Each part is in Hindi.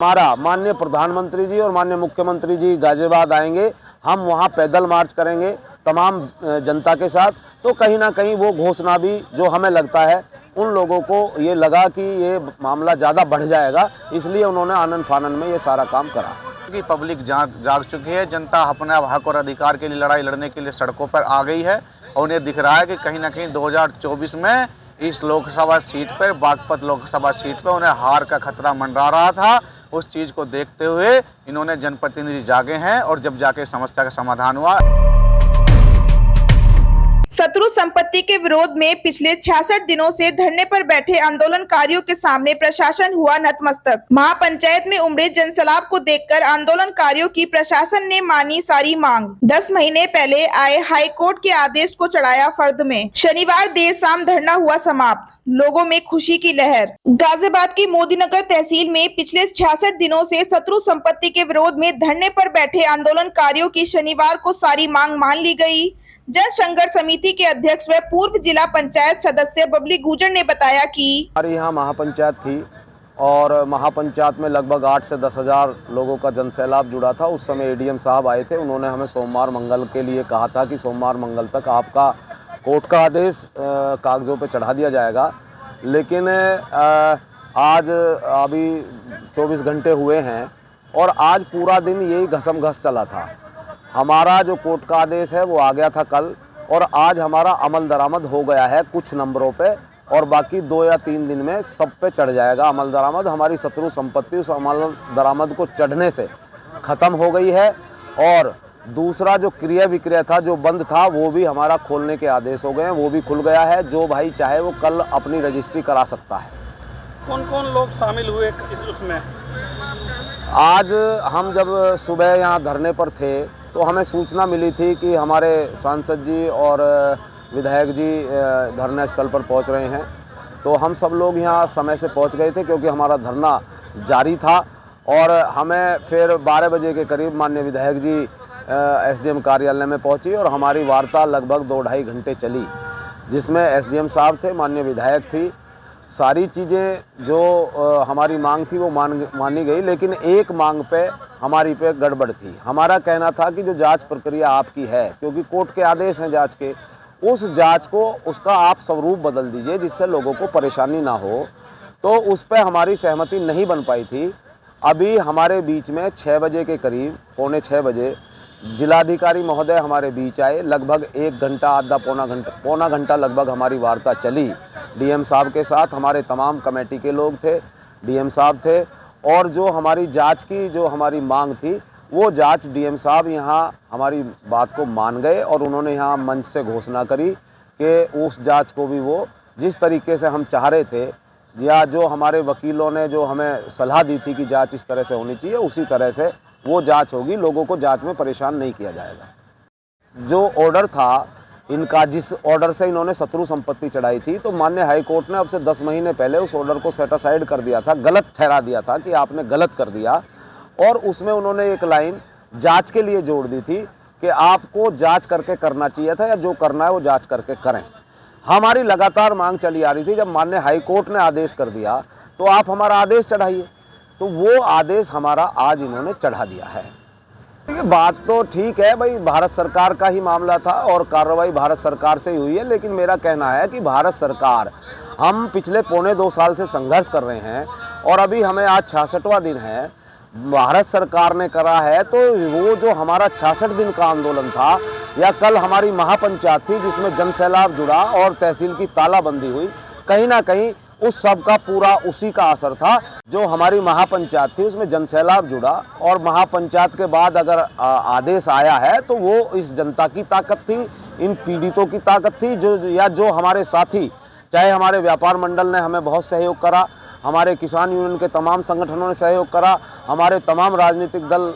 हमारा माननीय प्रधानमंत्री जी और माननीय मुख्यमंत्री जी गाजियाबाद आएंगे, हम वहां पैदल मार्च करेंगे तमाम जनता के साथ। तो कहीं ना कहीं वो घोषणा भी जो हमें लगता है उन लोगों को ये लगा कि ये मामला ज़्यादा बढ़ जाएगा, इसलिए उन्होंने आनन फानन में ये सारा काम करा। कि पब्लिक जाग चुकी है, जनता अपने हक और अधिकार के लिए लड़ाई लड़ने के लिए सड़कों पर आ गई है और उन्हें दिख रहा है कि कहीं ना कहीं 2024 में इस लोकसभा सीट पर, बागपत लोकसभा सीट पर उन्हें हार का खतरा मंडरा रहा था। उस चीज़ को देखते हुए इन्होंने जनप्रतिनिधि जागे हैं और जब जाके समस्या का समाधान हुआ। शत्रु संपत्ति के विरोध में पिछले 66 दिनों से धरने पर बैठे आंदोलनकारियों के सामने प्रशासन हुआ नतमस्तक। महापंचायत में उमड़े जनसैलाब को देखकर आंदोलनकारियों की प्रशासन ने मानी सारी मांग। 10 महीने पहले आए हाई कोर्ट के आदेश को चढ़ाया फर्द में। शनिवार देर शाम धरना हुआ समाप्त, लोगों में खुशी की लहर। गाजियाबाद की मोदीनगर तहसील में पिछले 66 दिनों से शत्रु संपत्ति के विरोध में धरने पर बैठे आंदोलनकारियों की शनिवार को सारी मांग मान ली गई। जन संघर्ष समिति के अध्यक्ष व पूर्व जिला पंचायत सदस्य बबली गुजर ने बताया कि हमारे यहाँ महापंचायत थी और महापंचायत में लगभग 8 से 10 हज़ार लोगों का जनसैलाब जुड़ा था। उस समय एडीएम साहब आए थे, उन्होंने हमें सोमवार मंगल के लिए कहा था कि सोमवार मंगल तक आपका कोर्ट का आदेश कागज़ों पे चढ़ा दिया जाएगा। लेकिन आज अभी 24 घंटे हुए हैं और आज पूरा दिन यही घसम घस चला था। हमारा जो कोर्ट का आदेश है वो आ गया था कल और आज हमारा अमल दरामद हो गया है कुछ नंबरों पे और बाकी 2 या 3 दिन में सब पे चढ़ जाएगा अमल दरामद। हमारी शत्रु संपत्ति उस अमल दरामद को चढ़ने से ख़त्म हो गई है और दूसरा जो क्रिया विक्रय था जो बंद था वो भी हमारा खोलने के आदेश हो गए हैं, वो भी खुल गया है। जो भाई चाहे वो कल अपनी रजिस्ट्री करा सकता है। कौन कौन लोग शामिल हुए उसमें? आज हम जब सुबह यहाँ धरने पर थे तो हमें सूचना मिली थी कि हमारे सांसद जी और विधायक जी धरना स्थल पर पहुँच रहे हैं। तो हम सब लोग यहाँ समय से पहुँच गए थे क्योंकि हमारा धरना जारी था और हमें फिर 12 बजे के करीब माननीय विधायक जी एसडीएम कार्यालय में पहुँची और हमारी वार्ता लगभग 2-2.5 घंटे चली, जिसमें एसडीएम साहब थे, माननीय विधायक थी। सारी चीज़ें जो हमारी मांग थी वो मानी गई, लेकिन एक मांग पे हमारी पे गड़बड़ थी। हमारा कहना था कि जो जांच प्रक्रिया आपकी है, क्योंकि कोर्ट के आदेश हैं जांच के, उस जांच को उसका आप स्वरूप बदल दीजिए जिससे लोगों को परेशानी ना हो। तो उस पर हमारी सहमति नहीं बन पाई थी। अभी हमारे बीच में 6 बजे के करीब, 5:45 बजे जिलाधिकारी महोदय हमारे बीच आए। लगभग 1 घंटा, आधा पौना घंटा लगभग हमारी वार्ता चली डीएम साहब के साथ। हमारे तमाम कमेटी के लोग थे, डीएम साहब थे और जो हमारी जांच की जो हमारी मांग थी वो जांच डीएम साहब यहाँ हमारी बात को मान गए और उन्होंने यहाँ मंच से घोषणा करी कि उस जांच को भी वो जिस तरीके से हम चाह रहे थे या जो हमारे वकीलों ने जो हमें सलाह दी थी कि जांच इस तरह से होनी चाहिए, उसी तरह से वो जांच होगी। लोगों को जांच में परेशान नहीं किया जाएगा। जो ऑर्डर था इनका, जिस ऑर्डर से इन्होंने शत्रु संपत्ति चढ़ाई थी, तो माननीय हाई कोर्ट ने अब से 10 महीने पहले उस ऑर्डर को सेट असाइड कर दिया था, गलत ठहरा दिया था कि आपने गलत कर दिया। और उसमें उन्होंने एक लाइन जांच के लिए जोड़ दी थी कि आपको जांच करके करना चाहिए था या जो करना है वो जांच करके करें। हमारी लगातार मांग चली आ रही थी, जब माननीय हाई कोर्ट ने आदेश कर दिया तो आप हमारा आदेश चढ़ाइए, तो वो आदेश हमारा आज इन्होंने चढ़ा दिया है। ये बात तो ठीक है भाई, भारत सरकार का ही मामला था और कार्रवाई भारत सरकार से ही हुई है, लेकिन मेरा कहना है कि भारत सरकार, हम पिछले 1.25-2 साल से संघर्ष कर रहे हैं और अभी हमें आज 66वां दिन है। भारत सरकार ने करा है तो वो जो हमारा 66 दिन का आंदोलन था या कल हमारी महापंचायत थी जिसमें जनसैलाब जुड़ा और तहसील की तालाबंदी हुई, कहीं ना कहीं उस सब का पूरा उसी का असर था। जो हमारी महापंचायत थी उसमें जनसैलाब जुड़ा और महापंचायत के बाद अगर आदेश आया है तो वो इस जनता की ताकत थी, इन पीड़ितों की ताकत थी, जो हमारे साथी, चाहे हमारे व्यापार मंडल ने हमें बहुत सहयोग करा, हमारे किसान यूनियन के तमाम संगठनों ने सहयोग करा, हमारे तमाम राजनीतिक दल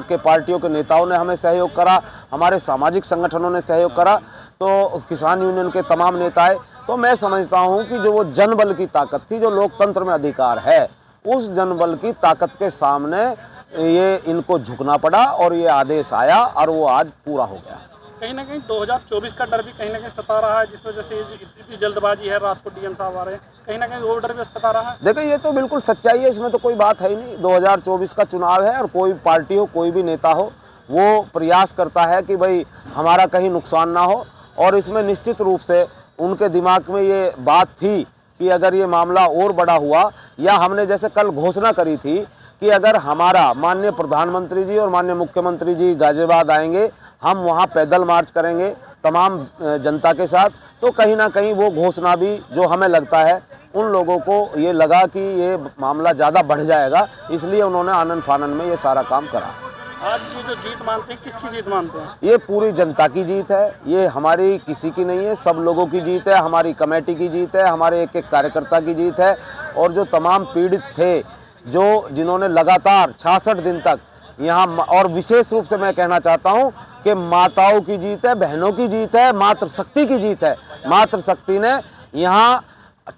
के पार्टियों के नेताओं ने हमें सहयोग करा, हमारे सामाजिक संगठनों ने सहयोग करा, तो किसान यूनियन के तमाम नेताएं। तो मैं समझता हूं कि जो वो जनबल की ताकत थी, जो लोकतंत्र में अधिकार है, उस जनबल की ताकत के सामने ये इनको झुकना पड़ा और ये आदेश आया और वो आज पूरा हो गया। कहीं ना कहीं 2024 का डर भी कहीं ना कहीं सता रहा है, जिस वजह से इतनी जल्दबाजी है, रात को डीएम साहब आ रहे हैं। कहीं ना कहीं वो डर भी सता रहा है। देखिए ये तो बिल्कुल सच्चाई है, इसमें तो कोई बात है ही नहीं। 2024 का चुनाव है और कोई पार्टी हो, कोई भी नेता हो, वो प्रयास करता है कि भाई हमारा कहीं नुकसान ना हो। और इसमें निश्चित रूप से उनके दिमाग में ये बात थी कि अगर ये मामला और बड़ा हुआ, या हमने जैसे कल घोषणा करी थी कि अगर हमारा माननीय प्रधानमंत्री जी और माननीय मुख्यमंत्री जी गाजियाबाद आएंगे, हम वहाँ पैदल मार्च करेंगे तमाम जनता के साथ, तो कहीं ना कहीं वो घोषणा भी जो हमें लगता है उन लोगों को ये लगा कि ये मामला ज़्यादा बढ़ जाएगा, इसलिए उन्होंने आनन फानन में ये सारा काम करा। आज की जो जीत मानते हैं, किसकी जीत मानते हैं? ये पूरी जनता की जीत है, ये हमारी किसी की नहीं है, सब लोगों की जीत है, हमारी कमेटी की जीत है, हमारे एक एक कार्यकर्ता की जीत है। और जो तमाम पीड़ित थे, जो जिन्होंने लगातार 66 दिन तक यहाँ, और विशेष रूप से मैं कहना चाहता हूँ कि माताओं की जीत है, बहनों की जीत है, मातृशक्ति की जीत है। मातृशक्ति ने यहाँ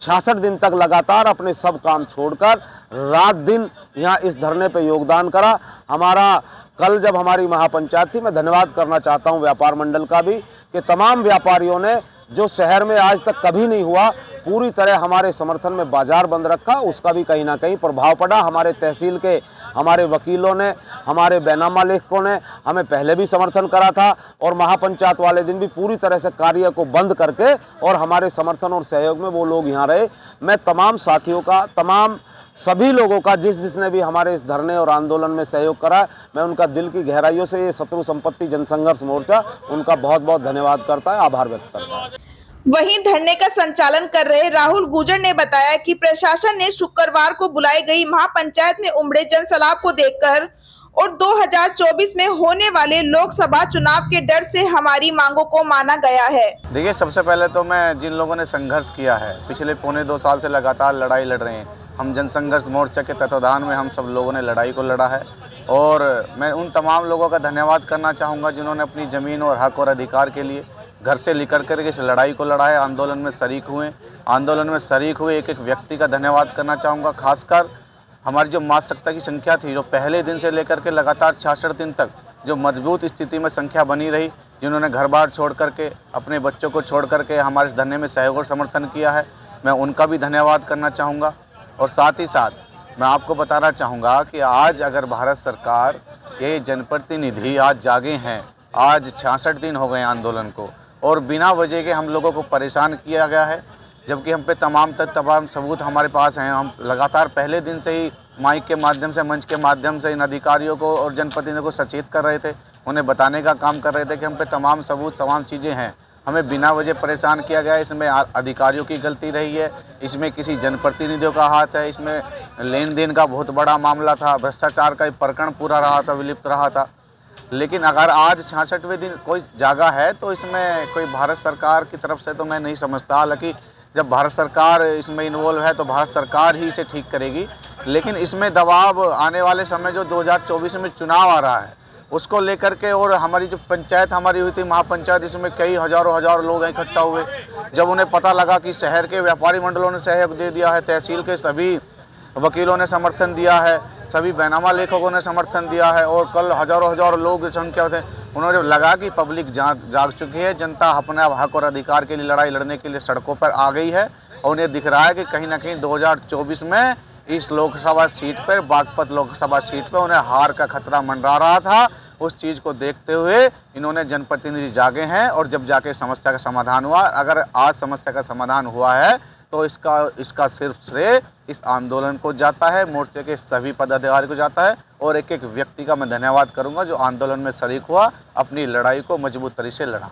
66 दिन तक लगातार अपने सब काम छोड़कर रात दिन यहाँ इस धरने पे योगदान करा। हमारा कल जब हमारी महापंचायत थी, मैं धन्यवाद करना चाहता हूँ व्यापार मंडल का भी, कि तमाम व्यापारियों ने, जो शहर में आज तक कभी नहीं हुआ, पूरी तरह हमारे समर्थन में बाजार बंद रखा, उसका भी कहीं ना कहीं प्रभाव पड़ा। हमारे तहसील के हमारे वकीलों ने, हमारे बैनामा लेखकों ने हमें पहले भी समर्थन करा था, और महापंचायत वाले दिन भी पूरी तरह से कार्य को बंद करके और हमारे समर्थन और सहयोग में वो लोग यहाँ रहे। मैं तमाम साथियों का, तमाम सभी लोगों का, जिसने भी हमारे इस धरने और आंदोलन में सहयोग करा, मैं उनका दिल की गहराइयों से, ये शत्रु संपत्ति जनसंघर्ष मोर्चा, उनका बहुत बहुत धन्यवाद करता है, आभार व्यक्त करता है। वहीं धरने का संचालन कर रहे राहुल गुर्जर ने बताया कि प्रशासन ने शुक्रवार को बुलाई गई महापंचायत में उमड़े जनसैलाब को देखकर और 2024 में होने वाले लोकसभा चुनाव के डर से हमारी मांगों को माना गया है। देखिए, सबसे पहले तो मैं जिन लोगों ने संघर्ष किया है, पिछले पौने 2 साल से लगातार लड़ाई लड़ रहे हैं, हम जनसंघर्ष मोर्चा के तत्वाधान में हम सब लोगों ने लड़ाई को लड़ा है। और मैं उन तमाम लोगों का धन्यवाद करना चाहूँगा जिन्होंने अपनी ज़मीन और हक और अधिकार के लिए घर से निकल कर इस लड़ाई को लड़ा है, आंदोलन में शरीक हुए। आंदोलन में शरीक हुए एक एक व्यक्ति का धन्यवाद करना चाहूँगा। खासकर हमारी जो मातृशक्ति की संख्या थी, जो पहले दिन से लेकर के लगातार 66 दिन तक जो मजबूत स्थिति में संख्या बनी रही, जिन्होंने घर बार छोड़ करके, अपने बच्चों को छोड़ करके हमारे इस धरने में सहयोग और समर्थन किया है, मैं उनका भी धन्यवाद करना चाहूँगा। और साथ ही साथ मैं आपको बताना चाहूँगा कि आज अगर भारत सरकार, ये जनप्रतिनिधि आज जागे हैं, आज 66 दिन हो गए आंदोलन को, और बिना वजह के हम लोगों को परेशान किया गया है, जबकि हम पे तमाम सबूत हमारे पास हैं। हम लगातार पहले दिन से ही माइक के माध्यम से, मंच के माध्यम से इन अधिकारियों को और जनप्रतिनिधियों को सचेत कर रहे थे, उन्हें बताने का काम कर रहे थे कि हम पे तमाम सबूत, तमाम चीज़ें हैं। हमें बिना वजह परेशान किया गया है। इसमें अधिकारियों की गलती रही है, इसमें किसी जनप्रतिनिधियों का हाथ है, इसमें लेन देन का बहुत बड़ा मामला था, भ्रष्टाचार का प्रकरण पूरा रहा था, विलिप्त रहा था। लेकिन अगर आज 66वें दिन कोई जागा है तो इसमें कोई भारत सरकार की तरफ से तो मैं नहीं समझता। हालांकि जब भारत सरकार इसमें इन्वॉल्व है तो भारत सरकार ही इसे ठीक करेगी, लेकिन इसमें दबाव आने वाले समय जो 2024 में चुनाव आ रहा है उसको लेकर के, और हमारी जो पंचायत हमारी हुई थी महापंचायत, इसमें कई हज़ारों लोग इकट्ठा हुए। जब उन्हें पता लगा कि शहर के व्यापारी मंडलों ने सहयोग दे दिया है, तहसील के सभी वकीलों ने समर्थन दिया है, सभी बैनामा लेखकों ने समर्थन दिया है, और कल हज़ारों लोग संख्या थे, उन्होंने लगा कि पब्लिक जाग चुकी है, जनता अपने हक और अधिकार के लिए लड़ाई लड़ने के लिए सड़कों पर आ गई है। और उन्हें दिख रहा है कि कहीं ना कहीं 2024 में इस लोकसभा सीट पर, बागपत लोकसभा सीट पर उन्हें हार का खतरा मंडरा रहा था। उस चीज़ को देखते हुए इन्होंने जनप्रतिनिधि जागे हैं, और जब जाके समस्या का समाधान हुआ, अगर आज समस्या का समाधान हुआ है तो इसका सिर्फ श्रेय इस आंदोलन को जाता है, मोर्चे के सभी पदाधिकारी को जाता है, और एक एक व्यक्ति का मैं धन्यवाद करूंगा जो आंदोलन में शरीक हुआ, अपनी लड़ाई को मजबूत तरीके से लड़ा।